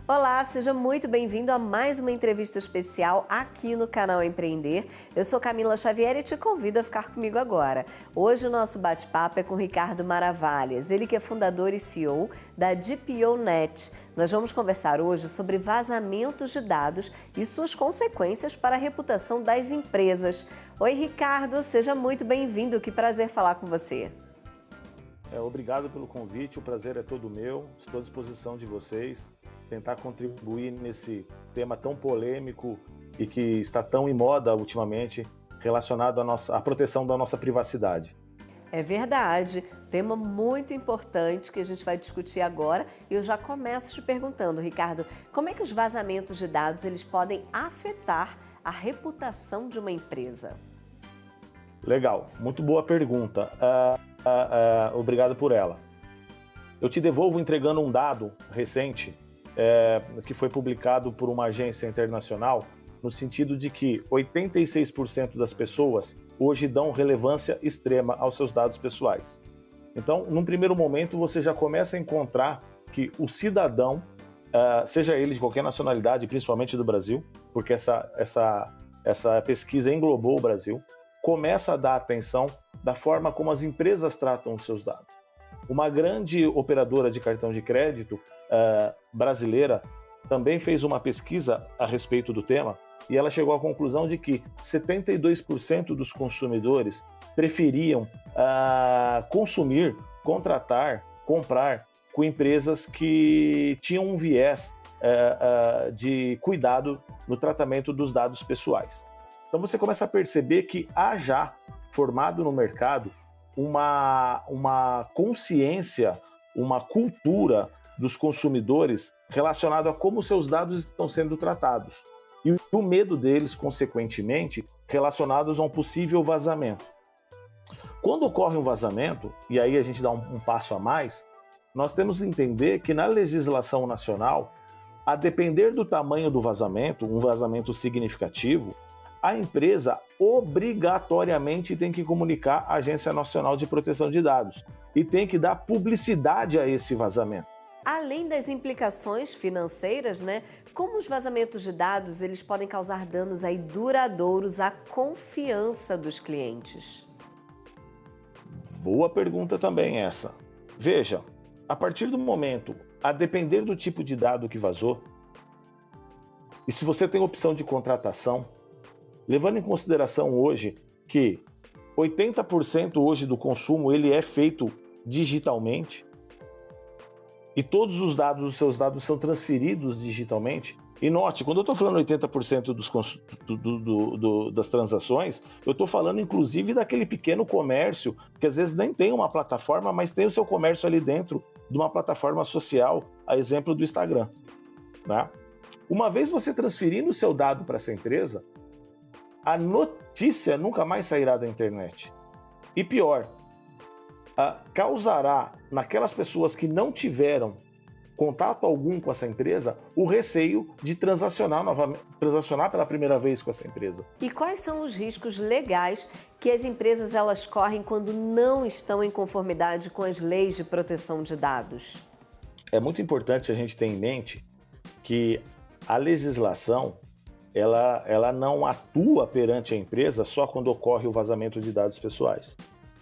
Olá, seja muito bem-vindo a mais uma entrevista especial aqui no canal Empreender. Eu sou Camila Xavier e te convido a ficar comigo agora. Hoje o nosso bate-papo é com Ricardo Maravalhas, ele que é fundador e CEO da DPOnet. Nós vamos conversar hoje sobre vazamentos de dados e suas consequências para a reputação das empresas. Oi, Ricardo, seja muito bem-vindo, que prazer falar com você. Obrigado pelo convite, o prazer é todo meu, estou à disposição de vocês, tentar contribuir nesse tema tão polêmico e que está tão em moda ultimamente, relacionado à proteção da nossa privacidade. É verdade, tema muito importante que a gente vai discutir agora e eu já começo te perguntando, Ricardo, como é que os vazamentos de dados eles podem afetar a reputação de uma empresa? Legal, muito boa pergunta. Obrigado por ela. Eu te devolvo entregando um dado recente que foi publicado por uma agência internacional, no sentido de que 86% das pessoas hoje dão relevância extrema aos seus dados pessoais. Então, num primeiro momento, você já começa a encontrar que o cidadão, seja ele de qualquer nacionalidade, principalmente do Brasil, porque essa pesquisa englobou o Brasil, começa a dar atenção da forma como as empresas tratam os seus dados. Uma grande operadora de cartão de crédito brasileira também fez uma pesquisa a respeito do tema e ela chegou à conclusão de que 72% dos consumidores preferiam consumir, contratar, comprar com empresas que tinham um viés de cuidado no tratamento dos dados pessoais. Então você começa a perceber que há já formado no mercado uma consciência, uma cultura dos consumidores relacionado a como seus dados estão sendo tratados e o medo deles, consequentemente, relacionados a um possível vazamento. Quando ocorre um vazamento, e aí a gente dá um passo a mais, nós temos que entender que na legislação nacional, a depender do tamanho do vazamento, um vazamento significativo, a empresa obrigatoriamente tem que comunicar à Agência Nacional de Proteção de Dados e tem que dar publicidade a esse vazamento. Além das implicações financeiras, como os vazamentos de dados eles podem causar danos aí duradouros à confiança dos clientes? Boa pergunta também essa. Veja, a partir do momento, a depender do tipo de dado que vazou, e se você tem opção de contratação, levando em consideração hoje que 80% hoje do consumo ele é feito digitalmente e todos os seus dados são transferidos digitalmente. E note, quando eu estou falando 80% das transações, eu estou falando inclusive daquele pequeno comércio que às vezes nem tem uma plataforma, mas tem o seu comércio ali dentro de uma plataforma social, a exemplo do Instagram, né? Uma vez você transferindo o seu dado para essa empresa, a notícia nunca mais sairá da internet. E pior, causará naquelas pessoas que não tiveram contato algum com essa empresa o receio de transacionar pela primeira vez com essa empresa. E quais são os riscos legais que as empresas elas correm quando não estão em conformidade com as leis de proteção de dados? É muito importante a gente ter em mente que a legislação ela não atua perante a empresa só quando ocorre o vazamento de dados pessoais,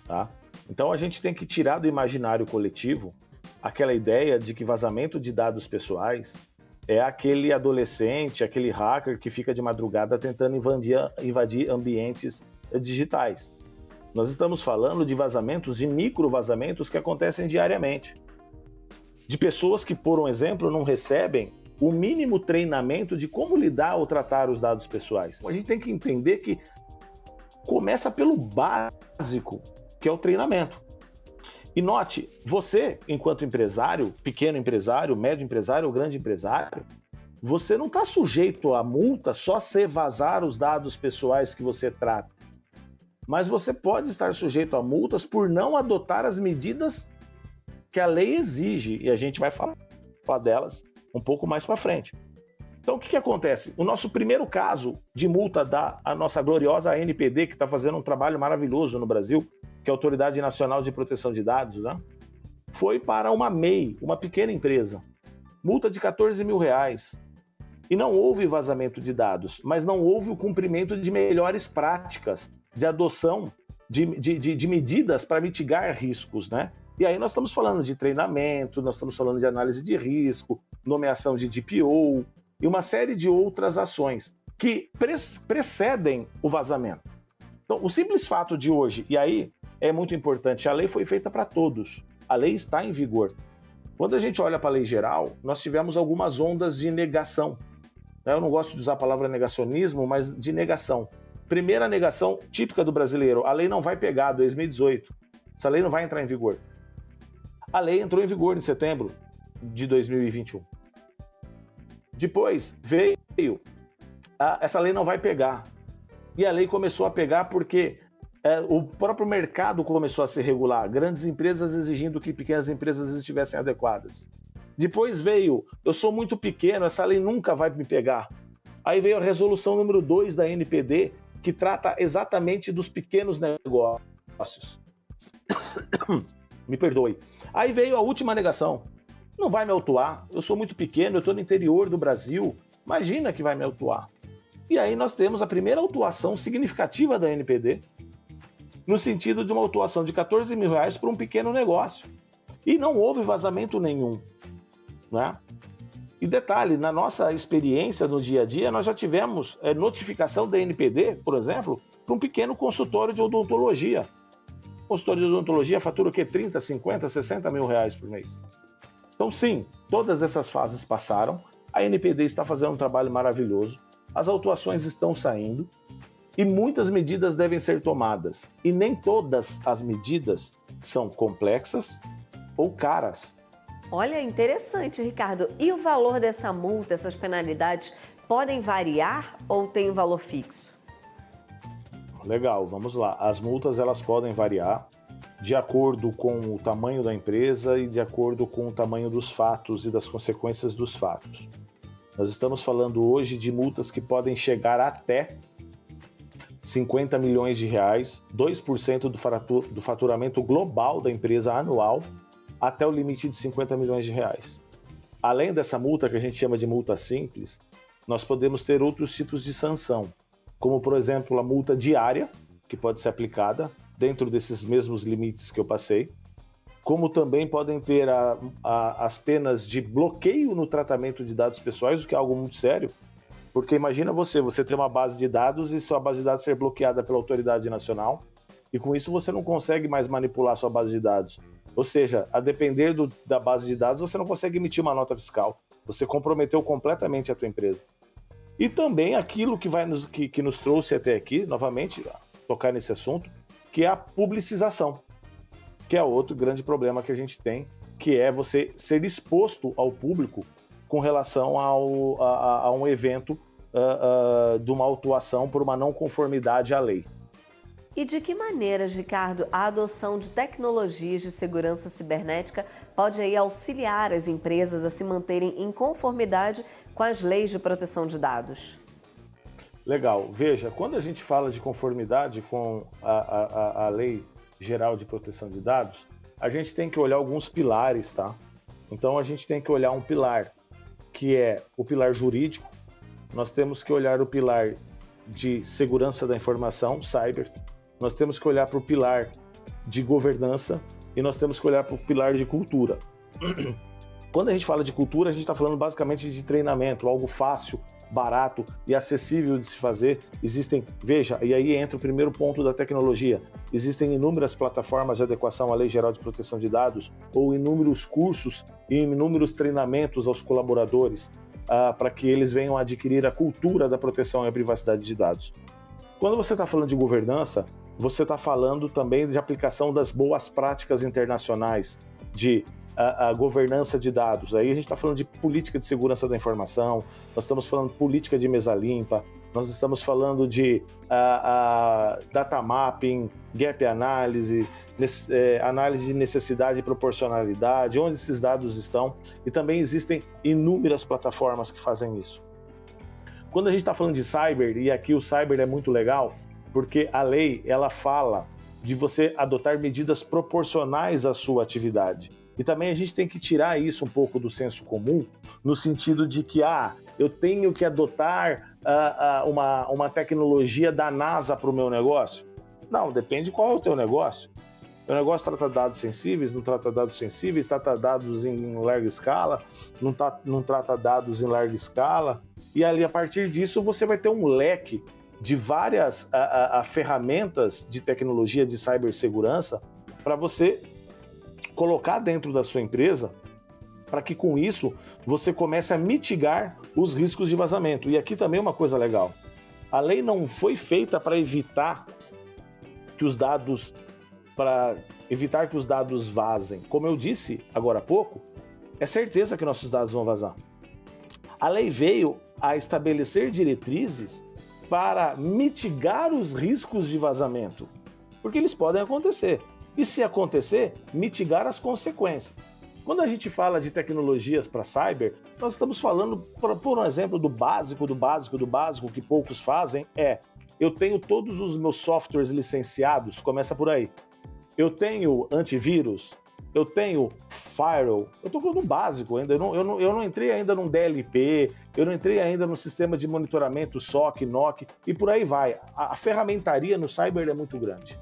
tá? Então a gente tem que tirar do imaginário coletivo aquela ideia de que vazamento de dados pessoais é aquele adolescente, aquele hacker que fica de madrugada tentando invadir ambientes digitais. Nós estamos falando de vazamentos, de micro vazamentos que acontecem diariamente. De pessoas que, por um exemplo, não recebem o mínimo treinamento de como lidar ou tratar os dados pessoais. A gente tem que entender que começa pelo básico, que é o treinamento. E note, você, enquanto empresário, pequeno empresário, médio empresário ou grande empresário, você não está sujeito a multa só se vazar os dados pessoais que você trata. Mas você pode estar sujeito a multas por não adotar as medidas que a lei exige, e a gente vai falar delas um pouco mais para frente. Então, o que acontece? O nosso primeiro caso de multa a nossa gloriosa ANPD, que está fazendo um trabalho maravilhoso no Brasil, que é a Autoridade Nacional de Proteção de Dados, né? Foi para uma MEI, uma pequena empresa. multa de R$14.000. E não houve vazamento de dados, mas não houve o cumprimento de melhores práticas de adoção de medidas para mitigar riscos, né? E aí nós estamos falando de treinamento, nós estamos falando de análise de risco, nomeação de DPO e uma série de outras ações que precedem o vazamento. Então, o simples fato de hoje, e aí é muito importante, a lei foi feita para todos, a lei está em vigor. Quando a gente olha para a lei geral, nós tivemos algumas ondas de negação. Eu não gosto de usar a palavra negacionismo, mas de negação. Primeira negação típica do brasileiro, a lei não vai pegar, 2018. Essa lei não vai entrar em vigor. A lei entrou em vigor em setembro de 2021. Depois veio, essa lei não vai pegar. E a lei começou a pegar porque o próprio mercado começou a se regular, grandes empresas exigindo que pequenas empresas estivessem adequadas. Depois veio, eu sou muito pequeno, essa lei nunca vai me pegar. Aí veio a resolução número 2 da NPD, que trata exatamente dos pequenos negócios. Me perdoe. Aí veio a última negação. Não vai me autuar, eu sou muito pequeno, eu estou no interior do Brasil, imagina que vai me autuar. E aí nós temos a primeira autuação significativa da NPD, no sentido de uma autuação de R$14.000 para um pequeno negócio. E não houve vazamento nenhum, né? E detalhe, na nossa experiência no dia a dia, nós já tivemos notificação da NPD, por exemplo, para um pequeno consultório de odontologia. O consultório de odontologia fatura o quê? 30, 50, 60 mil reais por mês. Então sim, todas essas fases passaram, a NPD está fazendo um trabalho maravilhoso, as autuações estão saindo e muitas medidas devem ser tomadas. E nem todas as medidas são complexas ou caras. Olha, interessante, Ricardo. E o valor dessa multa, essas penalidades, podem variar ou tem um valor fixo? Legal, vamos lá. As multas elas podem variar de acordo com o tamanho da empresa e de acordo com o tamanho dos fatos e das consequências dos fatos. Nós estamos falando hoje de multas que podem chegar até R$50 milhões, 2% do faturamento global da empresa anual, até o limite de R$50 milhões. Além dessa multa, que a gente chama de multa simples, nós podemos ter outros tipos de sanção, como, por exemplo, a multa diária, que pode ser aplicada dentro desses mesmos limites que eu passei, como também podem ter as penas de bloqueio no tratamento de dados pessoais, o que é algo muito sério, porque imagina você ter uma base de dados e sua base de dados ser bloqueada pela autoridade nacional, e com isso você não consegue mais manipular sua base de dados. Ou seja, a depender da base de dados, você não consegue emitir uma nota fiscal. Você comprometeu completamente a tua empresa. E também aquilo que nos trouxe até aqui, novamente, tocar nesse assunto, que é a publicização, que é outro grande problema que a gente tem, que é você ser exposto ao público com relação a um evento de uma autuação por uma não conformidade à lei. E de que maneiras, Ricardo, a adoção de tecnologias de segurança cibernética pode aí auxiliar as empresas a se manterem em conformidade com as leis de proteção de dados? Legal. Veja, quando a gente fala de conformidade com a Lei Geral de Proteção de Dados, a gente tem que olhar alguns pilares, tá? Então, a gente tem que olhar um pilar que é o pilar jurídico, nós temos que olhar o pilar de segurança da informação, cyber, nós temos que olhar para o pilar de governança e nós temos que olhar para o pilar de cultura. Quando a gente fala de cultura, a gente está falando basicamente de treinamento, algo fácil, barato e acessível de se fazer. Veja, e aí entra o primeiro ponto da tecnologia. Existem inúmeras plataformas de adequação à Lei Geral de Proteção de Dados ou inúmeros cursos e inúmeros treinamentos aos colaboradores para que eles venham adquirir a cultura da proteção e a privacidade de dados. Quando você está falando de governança, você está falando também de aplicação das boas práticas internacionais, de a governança de dados. Aí a gente está falando de política de segurança da informação, nós estamos falando de política de mesa limpa, nós estamos falando de data mapping, gap analysis, análise de necessidade e proporcionalidade, onde esses dados estão, e também existem inúmeras plataformas que fazem isso. Quando a gente está falando de cyber, e aqui o cyber é muito legal, porque a lei ela fala de você adotar medidas proporcionais à sua atividade. E também a gente tem que tirar isso um pouco do senso comum, no sentido de que eu tenho que adotar uma tecnologia da NASA para o meu negócio. Não, depende qual é o teu negócio. O negócio trata dados sensíveis, não trata dados sensíveis, trata dados em larga escala, não trata dados em larga escala. E ali, a partir disso, você vai ter um leque de várias ferramentas de tecnologia de cibersegurança para você colocar dentro da sua empresa, para que com isso você comece a mitigar os riscos de vazamento. E aqui também uma coisa legal. A lei não foi feita para evitar que os dados vazem. Como eu disse agora há pouco, é certeza que nossos dados vão vazar. A lei veio a estabelecer diretrizes para mitigar os riscos de vazamento, porque eles podem acontecer. E se acontecer, mitigar as consequências. Quando a gente fala de tecnologias para cyber, nós estamos falando, por um exemplo, do básico, que poucos fazem, eu tenho todos os meus softwares licenciados, começa por aí. Eu tenho antivírus, eu tenho firewall, eu estou falando básico ainda, eu não entrei ainda num DLP, eu não entrei ainda no sistema de monitoramento SOC, NOC, e por aí vai. A ferramentaria no cyber é muito grande.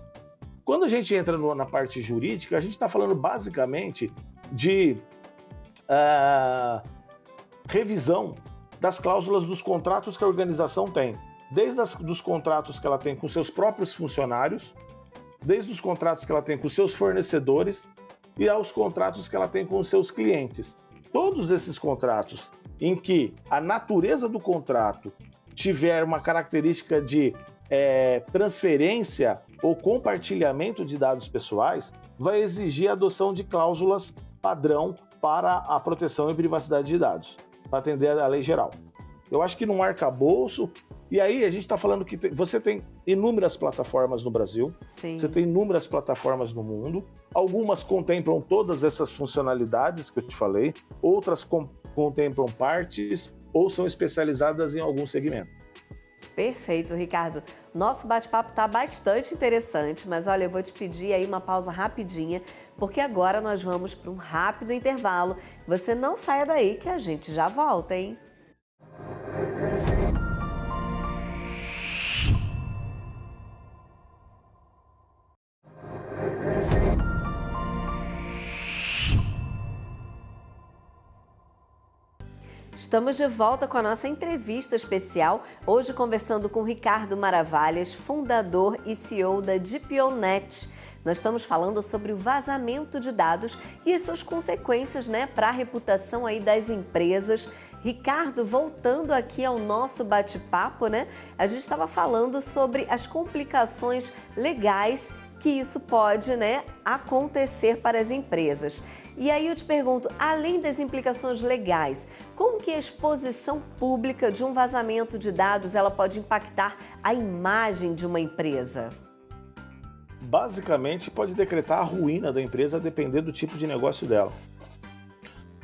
Quando a gente entra na parte jurídica, a gente está falando basicamente de revisão das cláusulas dos contratos que a organização tem, desde dos contratos que ela tem com seus próprios funcionários, desde os contratos que ela tem com seus fornecedores e aos contratos que ela tem com os seus clientes. Todos esses contratos em que a natureza do contrato tiver uma característica de transferência ou compartilhamento de dados pessoais, vai exigir a adoção de cláusulas padrão para a proteção e privacidade de dados, para atender a lei geral. Eu acho que num arcabouço, e aí a gente está falando que você tem inúmeras plataformas no Brasil, Sim. Você tem inúmeras plataformas no mundo, algumas contemplam todas essas funcionalidades que eu te falei, outras contemplam partes ou são especializadas em algum segmento. Perfeito, Ricardo. Nosso bate-papo está bastante interessante, mas olha, eu vou te pedir aí uma pausa rapidinha, porque agora nós vamos para um rápido intervalo. Você não saia daí que a gente já volta, hein? Estamos de volta com a nossa entrevista especial, hoje conversando com Ricardo Maravalhas, fundador e CEO da DPOnet. Nós estamos falando sobre o vazamento de dados e as suas consequências, para a reputação aí das empresas. Ricardo, voltando aqui ao nosso bate-papo, a gente estava falando sobre as complicações legais que isso pode, acontecer para as empresas. E aí eu te pergunto, além das implicações legais, como que a exposição pública de um vazamento de dados ela pode impactar a imagem de uma empresa? Basicamente, pode decretar a ruína da empresa a depender do tipo de negócio dela.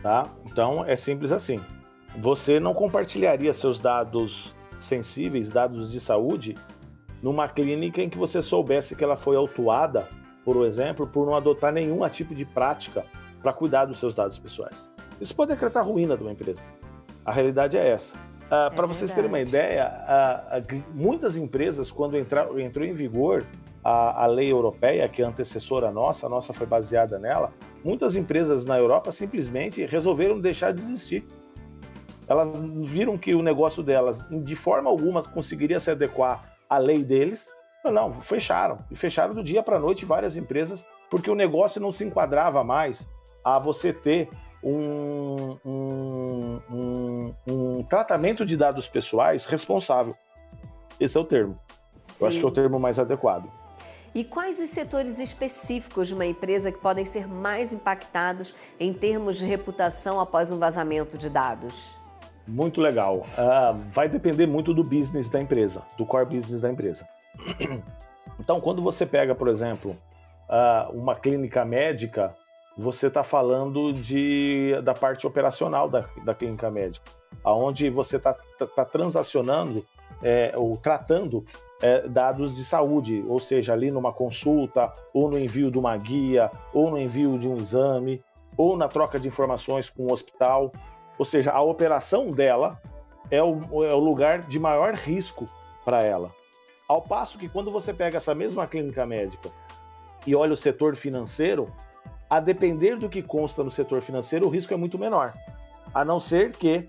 Tá? Então, é simples assim. Você não compartilharia seus dados sensíveis, dados de saúde, numa clínica em que você soubesse que ela foi autuada, por exemplo, por não adotar nenhum tipo de prática para cuidar dos seus dados pessoais. Isso pode decretar a ruína de uma empresa. A realidade é essa. Para vocês terem uma ideia, muitas empresas, quando entrou em vigor a lei europeia, que é a antecessora nossa, a nossa foi baseada nela, muitas empresas na Europa simplesmente resolveram deixar de existir. Elas viram que o negócio delas, de forma alguma, conseguiria se adequar à lei deles. Não, fecharam. E fecharam do dia para a noite várias empresas, porque o negócio não se enquadrava mais a você ter um tratamento de dados pessoais responsável. Esse é o termo. Sim. Eu acho que é o termo mais adequado. E quais os setores específicos de uma empresa que podem ser mais impactados em termos de reputação após um vazamento de dados? Muito legal. Vai depender muito do business da empresa, do core business da empresa. Então, quando você pega, por exemplo, uma clínica médica, você está falando da parte operacional da clínica médica, onde você está transacionando ou tratando dados de saúde, ou seja, ali numa consulta, ou no envio de uma guia, ou no envio de um exame. ou na troca de informações com o hospital. Ou seja, a operação dela é o lugar de maior risco para ela. Ao passo que quando você pega essa mesma clínica médica e olha o setor financeiro, a depender do que consta no setor financeiro, o risco é muito menor. A não ser que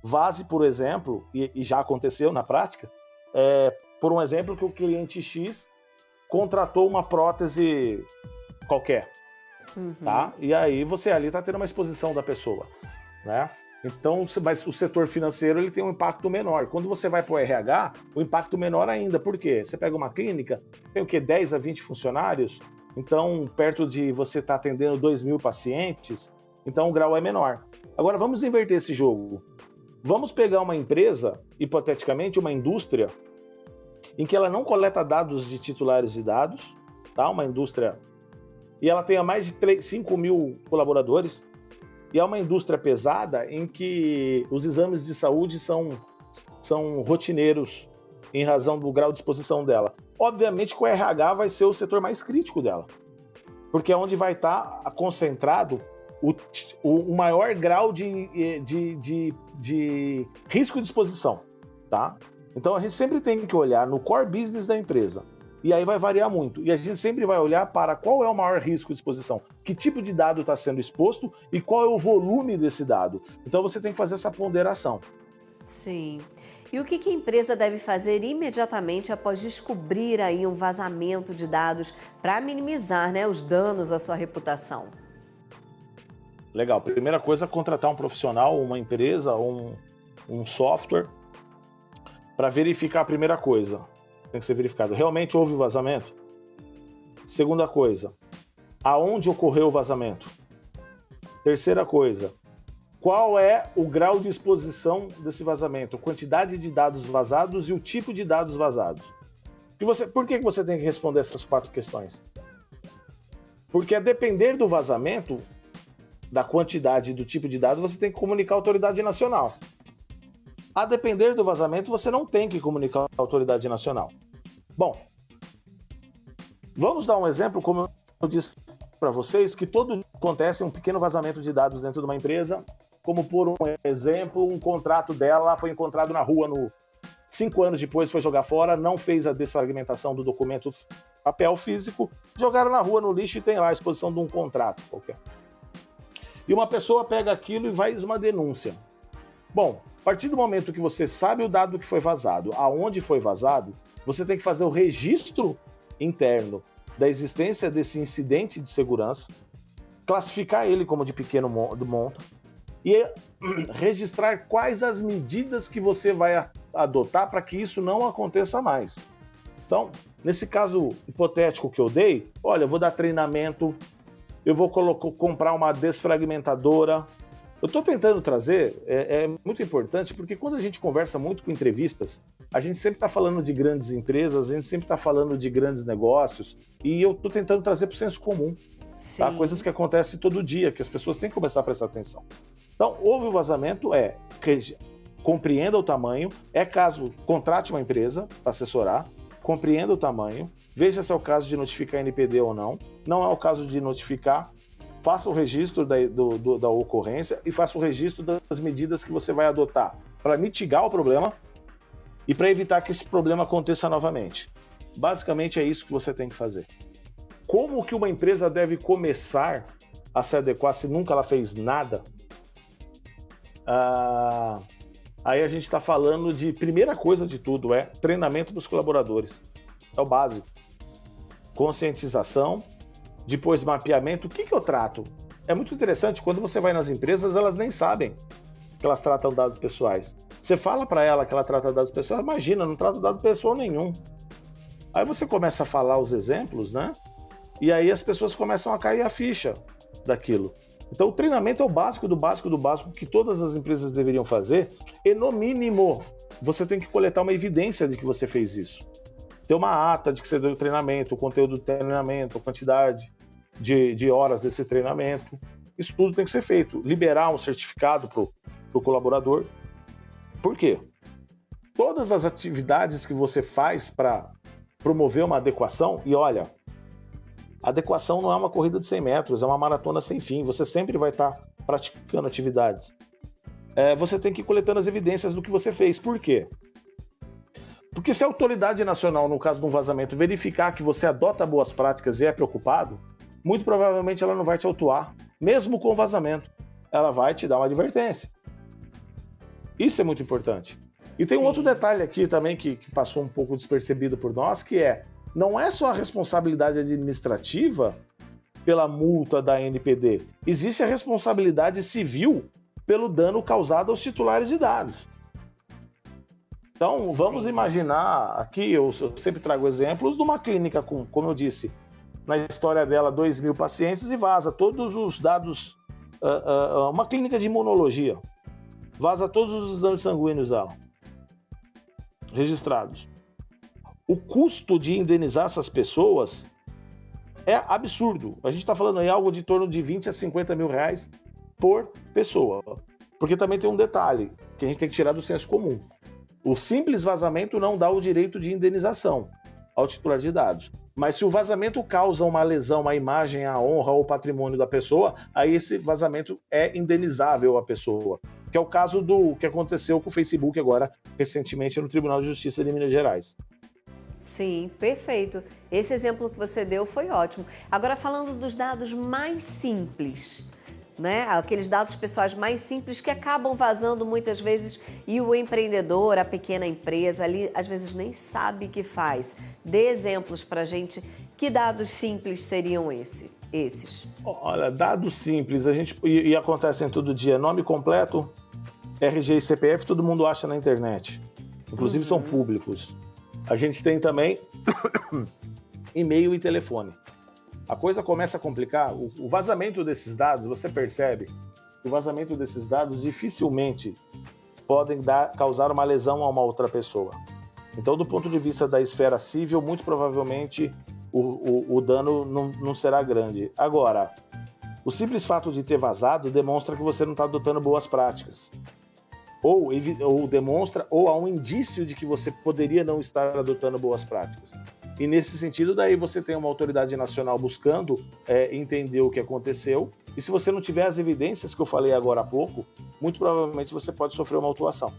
vaze, por exemplo, e já aconteceu na prática, por um exemplo que o cliente X contratou uma prótese qualquer, tá? E aí você ali está tendo uma exposição da pessoa, né? Então, mas o setor financeiro ele tem um impacto menor. Quando você vai para o RH, o impacto menor ainda. Por quê? Você pega uma clínica, tem o quê? 10 a 20 funcionários, então perto de você estar atendendo 2.000 pacientes, então o grau é menor. Agora vamos inverter esse jogo. Vamos pegar uma empresa, hipoteticamente uma indústria, em que ela não coleta dados de titulares de dados, tá? Uma indústria, e ela tenha mais de 5.000 colaboradores, e é uma indústria pesada em que os exames de saúde são rotineiros em razão do grau de exposição dela. Obviamente que o RH vai ser o setor mais crítico dela, porque é onde vai estar concentrado o maior grau de risco de exposição, tá? Então a gente sempre tem que olhar no core business da empresa, e aí vai variar muito. E a gente sempre vai olhar para qual é o maior risco de exposição, que tipo de dado está sendo exposto e qual é o volume desse dado. Então você tem que fazer essa ponderação. Sim. E o que a empresa deve fazer imediatamente após descobrir aí um vazamento de dados para minimizar, né, os danos à sua reputação? Legal. Primeira coisa, contratar um profissional, uma empresa ou um software para verificar a primeira coisa. Tem que ser verificado. Realmente houve vazamento? Segunda coisa, aonde ocorreu o vazamento? Terceira coisa, qual é o grau de exposição desse vazamento? Quantidade de dados vazados e o tipo de dados vazados. Por que você tem que responder essas 4 questões? Porque a depender do vazamento, da quantidade e do tipo de dado, você tem que comunicar à autoridade nacional. A depender do vazamento, você não tem que comunicar à autoridade nacional. Bom, vamos dar um exemplo, como eu disse para vocês, que todo acontece um pequeno vazamento de dados dentro de uma empresa, como por um exemplo, um contrato dela foi encontrado na rua 5 anos depois, foi jogar fora, não fez a desfragmentação do documento papel físico, jogaram na rua no lixo e tem lá a exposição de um contrato qualquer. E uma pessoa pega aquilo e faz uma denúncia. Bom, a partir do momento que você sabe o dado que foi vazado, aonde foi vazado, você tem que fazer o registro interno da existência desse incidente de segurança, classificar ele como de pequeno monta e registrar quais as medidas que você vai adotar para que isso não aconteça mais. Então, nesse caso hipotético que eu dei, olha, eu vou dar treinamento, eu vou comprar uma desfragmentadora. Eu estou tentando trazer, é muito importante, porque quando a gente conversa muito com entrevistas, a gente sempre está falando de grandes empresas, a gente sempre está falando de grandes negócios, e eu estou tentando trazer para o senso comum, tá? Coisas que acontecem todo dia, que as pessoas têm que começar a prestar atenção. Então, houve o vazamento, compreenda o tamanho, caso contrate uma empresa para assessorar, compreenda o tamanho, veja se é o caso de notificar NPD ou não, não é o caso de notificar, faça o registro da ocorrência e faça o registro das medidas que você vai adotar para mitigar o problema e para evitar que esse problema aconteça novamente. Basicamente é isso que você tem que fazer. Como que uma empresa deve começar a se adequar se nunca ela fez nada? Aí a gente está falando de, primeira coisa de tudo, treinamento dos colaboradores. É o básico. Conscientização, depois mapeamento. O que eu trato? É muito interessante, quando você vai nas empresas, elas nem sabem que elas tratam dados pessoais. Você fala para ela que ela trata dados pessoais, imagina, não trata dado pessoal nenhum. Aí você começa a falar os exemplos, né? E aí as pessoas começam a cair a ficha daquilo. Então o treinamento é o básico do básico do básico que todas as empresas deveriam fazer, e no mínimo você tem que coletar uma evidência de que você fez isso. Ter uma ata de que você deu o treinamento, o conteúdo do treinamento, a quantidade de horas desse treinamento. Isso tudo tem que ser feito. Liberar um certificado para o colaborador. Por quê? Todas as atividades que você faz para promover uma adequação, e olha, Adequação não é uma corrida de 100 metros, é uma maratona sem fim. Você sempre vai estar praticando atividades. Você tem que ir coletando as evidências do que você fez. Por quê? Porque se a autoridade nacional, no caso de um vazamento, verificar que você adota boas práticas e é preocupado, muito provavelmente ela não vai te autuar, mesmo com vazamento. Ela vai te dar uma advertência. Isso é muito importante. E tem um outro detalhe aqui também que passou um pouco despercebido por nós, que não é só a responsabilidade administrativa pela multa da ANPD, existe a responsabilidade civil pelo dano causado aos titulares de dados. Então, vamos imaginar, aqui eu sempre trago exemplos de uma clínica com, como eu disse, na história dela, 2.000 pacientes e vaza todos os dados, uma clínica de imunologia, vaza todos os exames sanguíneos dela, registrados. O custo de indenizar essas pessoas é absurdo. A gente está falando aí algo de torno de 20 a 50 mil reais por pessoa. Porque também tem um detalhe que a gente tem que tirar do senso comum. O simples vazamento não dá o direito de indenização ao titular de dados. Mas se o vazamento causa uma lesão à imagem, à honra ou ao patrimônio da pessoa, aí esse vazamento é indenizável à pessoa. Que é o caso do que aconteceu com o Facebook agora, recentemente, no Tribunal de Justiça de Minas Gerais. Sim, perfeito. Esse exemplo que você deu foi ótimo. Agora, falando dos dados mais simples, né? Aqueles dados pessoais mais simples que acabam vazando muitas vezes e o empreendedor, a pequena empresa ali, às vezes nem sabe o que faz. Dê exemplos para a gente. Que dados simples seriam esses? Olha, dados simples, e acontecem todo dia. Nome completo, RG e CPF, todo mundo acha na internet. Inclusive são públicos. A gente tem também e-mail e telefone. A coisa começa a complicar. O vazamento desses dados, você percebe que o vazamento desses dados dificilmente podem causar uma lesão a uma outra pessoa. Então, do ponto de vista da esfera civil, muito provavelmente o dano não será grande. Agora, o simples fato de ter vazado demonstra que você não está adotando boas práticas. Ou demonstra, ou há um indício de que você poderia não estar adotando boas práticas. E nesse sentido, daí você tem uma autoridade nacional buscando entender o que aconteceu, e se você não tiver as evidências que eu falei agora há pouco, muito provavelmente você pode sofrer uma autuação.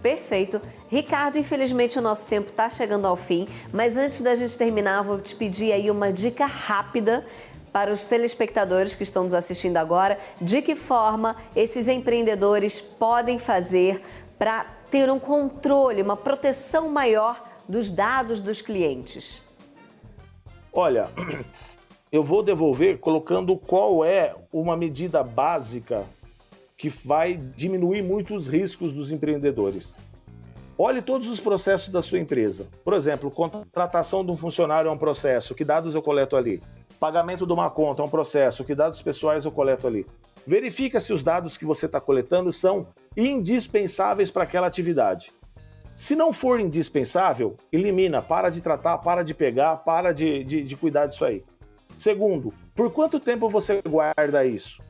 Perfeito. Ricardo, infelizmente o nosso tempo está chegando ao fim, mas antes da gente terminar, vou te pedir aí uma dica rápida para os telespectadores que estão nos assistindo agora, de que forma esses empreendedores podem fazer para ter um controle, uma proteção maior dos dados dos clientes. Olha, eu vou devolver colocando qual é uma medida básica que vai diminuir muito os riscos dos empreendedores. Olhe todos os processos da sua empresa. Por exemplo, contratação de um funcionário é um processo, que dados eu coleto ali? Pagamento de uma conta é um processo, que dados pessoais eu coleto ali? Verifica se os dados que você está coletando são indispensáveis para aquela atividade. Se não for indispensável, elimina, para de tratar, para de pegar, para de cuidar disso aí. Segundo, por quanto tempo você guarda isso?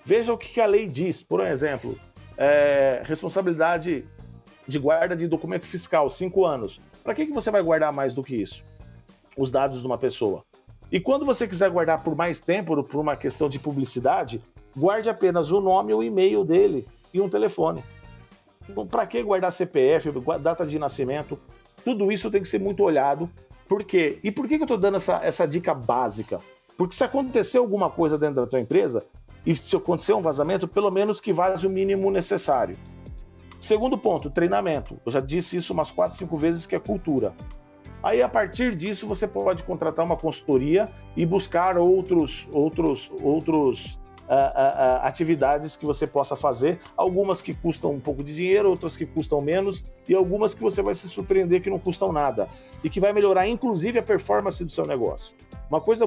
Veja o que a lei diz. Por exemplo, responsabilidade de guarda de documento fiscal, 5 anos. Para que você vai guardar mais do que isso? Os dados de uma pessoa. E quando você quiser guardar por mais tempo, por uma questão de publicidade, guarde apenas o nome, o e-mail dele e um telefone. Então, para que guardar CPF, data de nascimento? Tudo isso tem que ser muito olhado. Por quê? E por que eu estou dando essa dica básica? Porque se acontecer alguma coisa dentro da tua empresa, e se acontecer um vazamento, pelo menos que vaze o mínimo necessário. Segundo ponto, treinamento. Eu já disse isso umas 4, 5 vezes, que é cultura. Aí, a partir disso, você pode contratar uma consultoria e buscar outros atividades que você possa fazer, algumas que custam um pouco de dinheiro, outras que custam menos, e algumas que você vai se surpreender que não custam nada, e que vai melhorar, inclusive, a performance do seu negócio. Uma coisa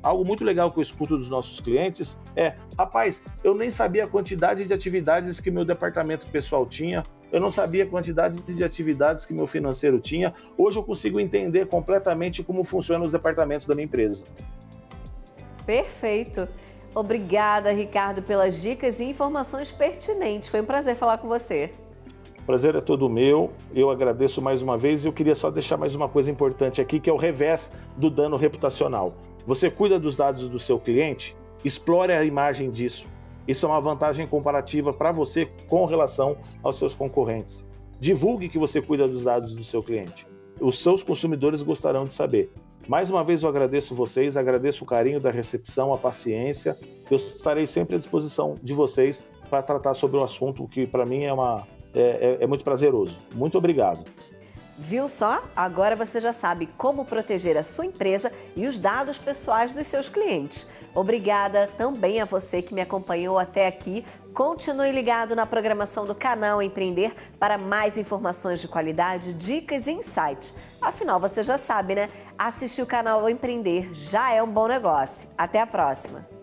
algo muito legal que eu escuto dos nossos clientes é: rapaz, eu nem sabia a quantidade de atividades que meu departamento pessoal tinha, eu não sabia a quantidade de atividades que meu financeiro tinha, hoje eu consigo entender completamente como funcionam os departamentos da minha empresa. Perfeito. Obrigada, Ricardo, pelas dicas e informações pertinentes. Foi um prazer falar com você. O prazer é todo meu, eu agradeço mais uma vez e eu queria só deixar mais uma coisa importante aqui, que é o revés do dano reputacional. Você cuida dos dados do seu cliente, explore a imagem disso. Isso é uma vantagem comparativa para você com relação aos seus concorrentes. Divulgue que você cuida dos dados do seu cliente. Os seus consumidores gostarão de saber. Mais uma vez eu agradeço vocês, agradeço o carinho da recepção, a paciência. Eu estarei sempre à disposição de vocês para tratar sobre o assunto que para mim é muito prazeroso. Muito obrigado. Viu só? Agora você já sabe como proteger a sua empresa e os dados pessoais dos seus clientes. Obrigada também a você que me acompanhou até aqui. Continue ligado na programação do canal Empreender para mais informações de qualidade, dicas e insights. Afinal, você já sabe, né? Assistir o canal Empreender já é um bom negócio. Até a próxima!